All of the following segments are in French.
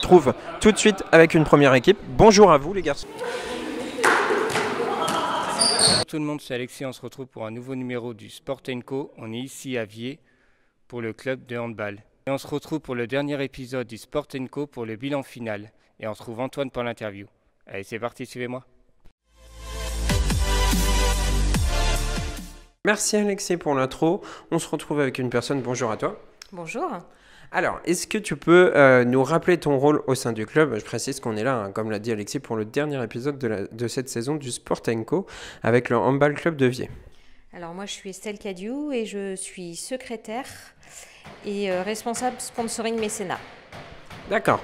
retrouve tout de suite avec une première équipe. Bonjour à vous les garçons. Bonjour tout le monde, c'est Alexis, on se retrouve pour un nouveau numéro du Sport & Co. On est ici à Viers pour le club de handball. Et on se retrouve pour le dernier épisode du Sport & Co. pour le bilan final. Et on retrouve Antoine pour l'interview. Allez, c'est parti, suivez-moi. Merci Alexis pour l'intro. On se retrouve avec une personne. Bonjour à toi. Bonjour. Alors, est-ce que tu peux nous rappeler ton rôle au sein du club? Je précise qu'on est là, hein, comme l'a dit Alexis, pour le dernier épisode de cette saison du Sport & Co. avec le Handball Club de Viers. Alors moi je suis Estelle Cadiou et je suis secrétaire et responsable sponsoring mécénat. D'accord.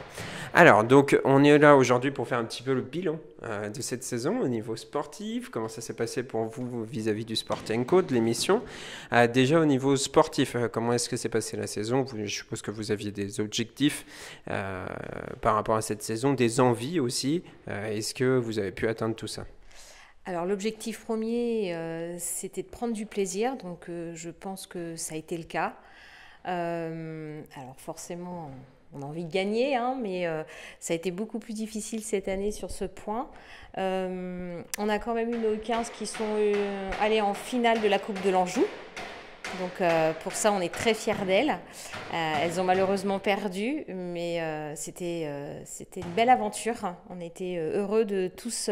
Alors, donc, on est là aujourd'hui pour faire un petit peu le bilan de cette saison au niveau sportif. Comment ça s'est passé pour vous vis-à-vis du Sport & Co, de l'émission. Déjà, au niveau sportif, comment est-ce que s'est passée la saison? Je suppose que vous aviez des objectifs par rapport à cette saison, des envies aussi. Est-ce que vous avez pu atteindre tout ça? Alors l'objectif premier, c'était de prendre du plaisir, donc je pense que ça a été le cas. Alors forcément, on a envie de gagner, hein, mais ça a été beaucoup plus difficile cette année sur ce point. On a quand même eu nos 15 qui sont allés en finale de la Coupe de l'Anjou. Donc pour ça, on est très fiers d'elles. Elles ont malheureusement perdu, mais c'était une belle aventure. On était heureux de tous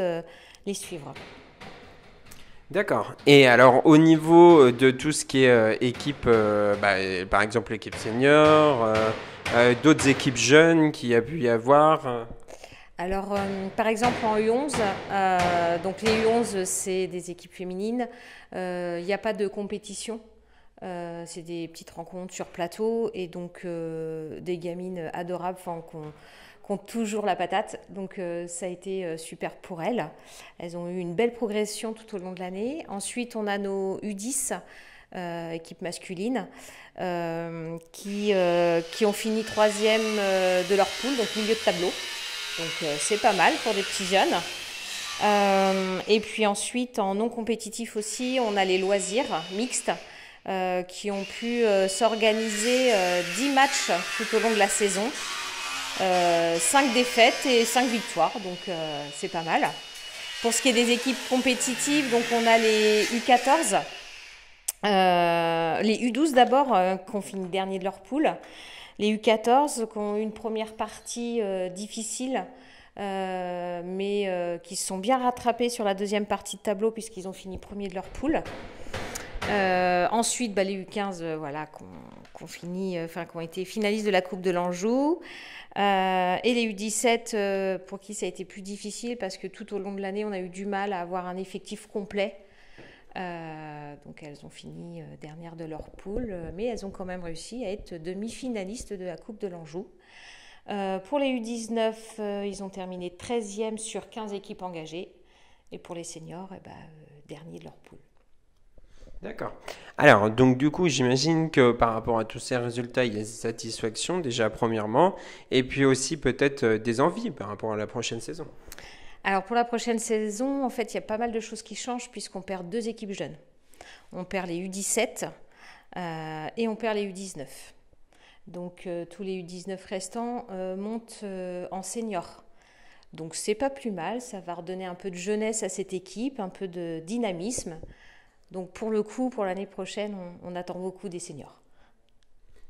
les suivre. D'accord. Et alors, au niveau de tout ce qui est équipe, par exemple l'équipe senior, d'autres équipes jeunes qu'il y a pu y avoir Alors, par exemple, en U11, donc les U11, c'est des équipes féminines. Il n'y a pas de compétition. C'est des petites rencontres sur plateau et donc des gamines adorables qui ont toujours la patate. Donc ça a été super pour elles. Elles ont eu une belle progression tout au long de l'année. Ensuite, on a nos U10, équipe masculine, qui ont fini 3e de leur poule, donc milieu de tableau. Donc c'est pas mal pour des petits jeunes. Et puis ensuite, en non compétitif aussi, on a les loisirs mixtes qui ont pu s'organiser 10 matchs tout au long de la saison. 5 défaites et 5 victoires, donc c'est pas mal. Pour ce qui est des équipes compétitives, donc on a les U14, les U12 d'abord, qui ont fini dernier de leur poule. Les U14 qui ont eu une première partie difficile, mais qui se sont bien rattrapés sur la deuxième partie de tableau puisqu'ils ont fini premier de leur poule. Ensuite, les U15 qui ont été finalistes de la Coupe de l'Anjou. Et les U17 pour qui ça a été plus difficile parce que tout au long de l'année, on a eu du mal à avoir un effectif complet. Donc elles ont fini dernière de leur poule, mais elles ont quand même réussi à être demi-finalistes de la Coupe de l'Anjou. Pour les U19, ils ont terminé 13e sur 15 équipes engagées. Et pour les seniors, dernier de leur poule. D'accord. Alors, donc du coup, j'imagine que par rapport à tous ces résultats, il y a des satisfactions déjà premièrement, et puis aussi peut-être des envies par rapport à la prochaine saison. Alors pour la prochaine saison, en fait, il y a pas mal de choses qui changent puisqu'on perd 2 équipes jeunes. On perd les U17 et on perd les U19. Donc tous les U19 restants montent en senior. Donc c'est pas plus mal, ça va redonner un peu de jeunesse à cette équipe, un peu de dynamisme. Donc pour le coup, pour l'année prochaine, on attend beaucoup des seniors.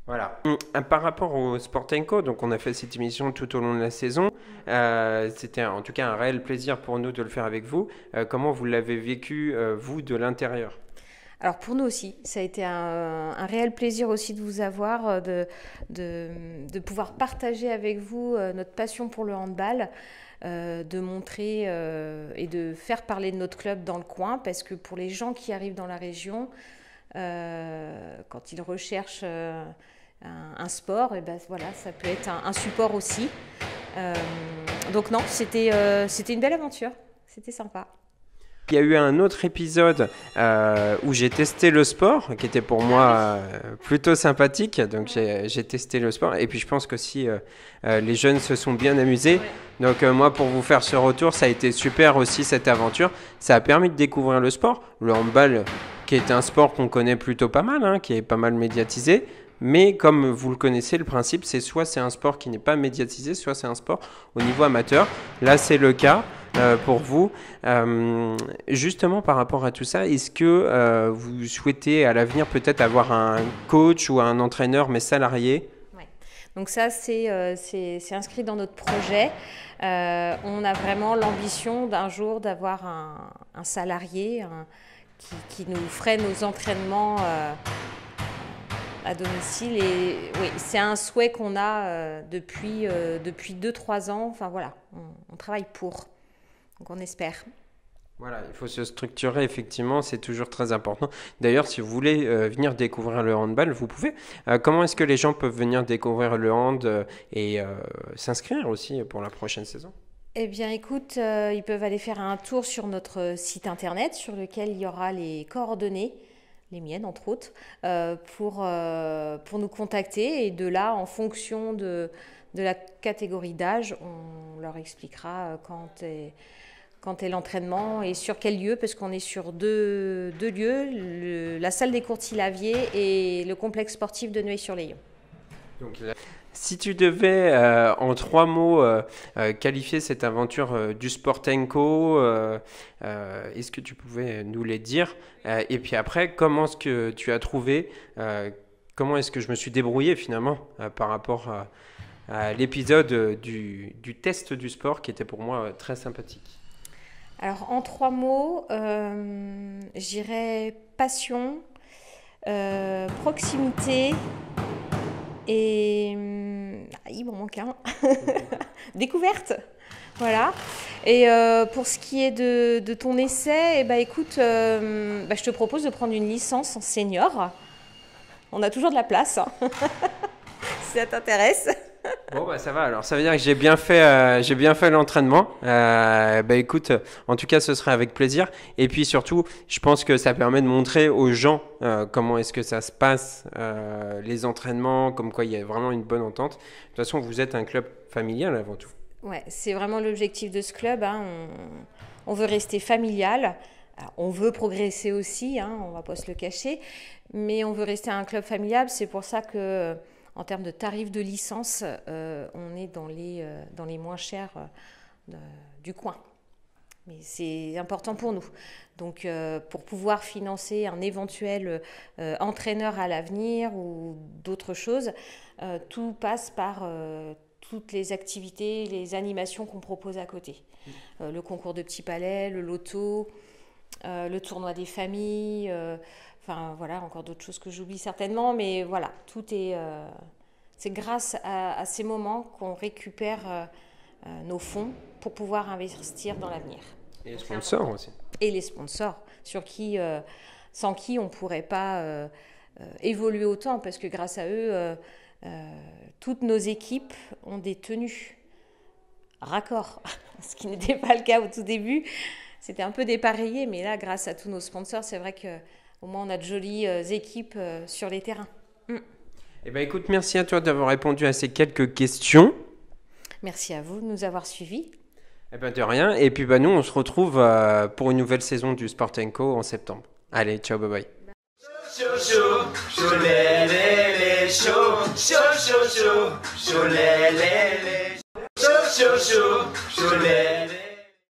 Voilà. Par rapport au Sport & Co, donc on a fait cette émission tout au long de la saison. C'était en tout cas un réel plaisir pour nous de le faire avec vous. Comment vous l'avez vécu, vous, de l'intérieur? Alors pour nous aussi, ça a été un réel plaisir aussi de vous avoir, de pouvoir partager avec vous notre passion pour le handball. De montrer et de faire parler de notre club dans le coin parce que pour les gens qui arrivent dans la région, quand ils recherchent un sport, ça peut être un support aussi. Donc non, c'était une belle aventure, c'était sympa. Il y a eu un autre épisode où j'ai testé le sport, qui était pour moi plutôt sympathique. Donc j'ai testé le sport. Et puis je pense qu'aussi les jeunes se sont bien amusés. Ouais. Donc moi, pour vous faire ce retour, ça a été super aussi cette aventure. Ça a permis de découvrir le sport. Le handball, qui est un sport qu'on connaît plutôt pas mal, qui est pas mal médiatisé. Mais comme vous le connaissez, le principe, c'est soit c'est un sport qui n'est pas médiatisé, soit c'est un sport au niveau amateur. Là, c'est le cas pour vous. Justement, par rapport à tout ça, est-ce que vous souhaitez à l'avenir peut-être avoir un coach ou un entraîneur, mais salarié? Ouais. Donc ça, c'est inscrit dans notre projet. On a vraiment l'ambition d'un jour d'avoir un salarié qui nous ferait nos entraînements à domicile. Et oui, c'est un souhait qu'on a depuis 2-3 ans. Enfin voilà, on travaille pour. Donc on espère. Voilà, il faut se structurer, effectivement, c'est toujours très important. D'ailleurs, si vous voulez venir découvrir le handball, vous pouvez. Comment est-ce que les gens peuvent venir découvrir le hand et s'inscrire aussi pour la prochaine saison? Eh bien, écoute, ils peuvent aller faire un tour sur notre site internet sur lequel il y aura les coordonnées, les miennes entre autres, pour nous contacter. Et de là, en fonction de la catégorie d'âge, on leur expliquera quand est l'entraînement et sur quel lieu, parce qu'on est sur deux lieux, la salle des Courtils-Lavier et le complexe sportif de Nueil-sur-Layon. Donc, si tu devais, en 3 mots, qualifier cette aventure du Sportenco, est-ce que tu pouvais nous les dire? Et puis après, comment est-ce que tu as trouvé, comment est-ce que je me suis débrouillé finalement par rapport à l'épisode du test du sport qui était pour moi très sympathique? Alors, en 3 mots, je dirais passion, proximité et... il m'en manque un. Découverte. Voilà. Et pour ce qui est de ton essai, eh ben, écoute, je te propose de prendre une licence en senior. On a toujours de la place, hein. Si ça t'intéresse. Bon, bah ça va, alors ça veut dire que j'ai bien fait l'entraînement. Écoute, en tout cas, ce serait avec plaisir. Et puis surtout, je pense que ça permet de montrer aux gens comment est-ce que ça se passe, les entraînements, comme quoi il y a vraiment une bonne entente. De toute façon, vous êtes un club familial avant tout. Ouais, c'est vraiment l'objectif de ce club, hein. On veut rester familial. Alors, on veut progresser aussi, hein, on ne va pas se le cacher. Mais on veut rester un club familial. C'est pour ça que... En termes de tarifs de licence, on est dans les moins chers du coin. Mais c'est important pour nous. Donc, pour pouvoir financer un éventuel entraîneur à l'avenir ou d'autres choses, tout passe par toutes les activités, les animations qu'on propose à côté. Le concours de petits palais, le loto, le tournoi des familles... Enfin, voilà, encore d'autres choses que j'oublie certainement, mais voilà, tout est... c'est grâce à ces moments qu'on récupère nos fonds pour pouvoir investir dans l'avenir. Et les sponsors aussi. Et les sponsors, sans qui on ne pourrait pas évoluer autant, parce que grâce à eux, toutes nos équipes ont des tenues raccords, ce qui n'était pas le cas au tout début. C'était un peu dépareillé, mais là, grâce à tous nos sponsors, c'est vrai que au moins, on a de jolies équipes sur les terrains. Eh bien, écoute, merci à toi d'avoir répondu à ces quelques questions. Merci à vous de nous avoir suivis. Eh bien, de rien. Et puis, nous, on se retrouve pour une nouvelle saison du Sportenco en septembre. Allez, ciao, bye bye. Chaud, chaud, chaud, les, les, chaud, chaud, chaud, chaud, chaud, les, les, chaud, chaud, chaud, chaud, les, les.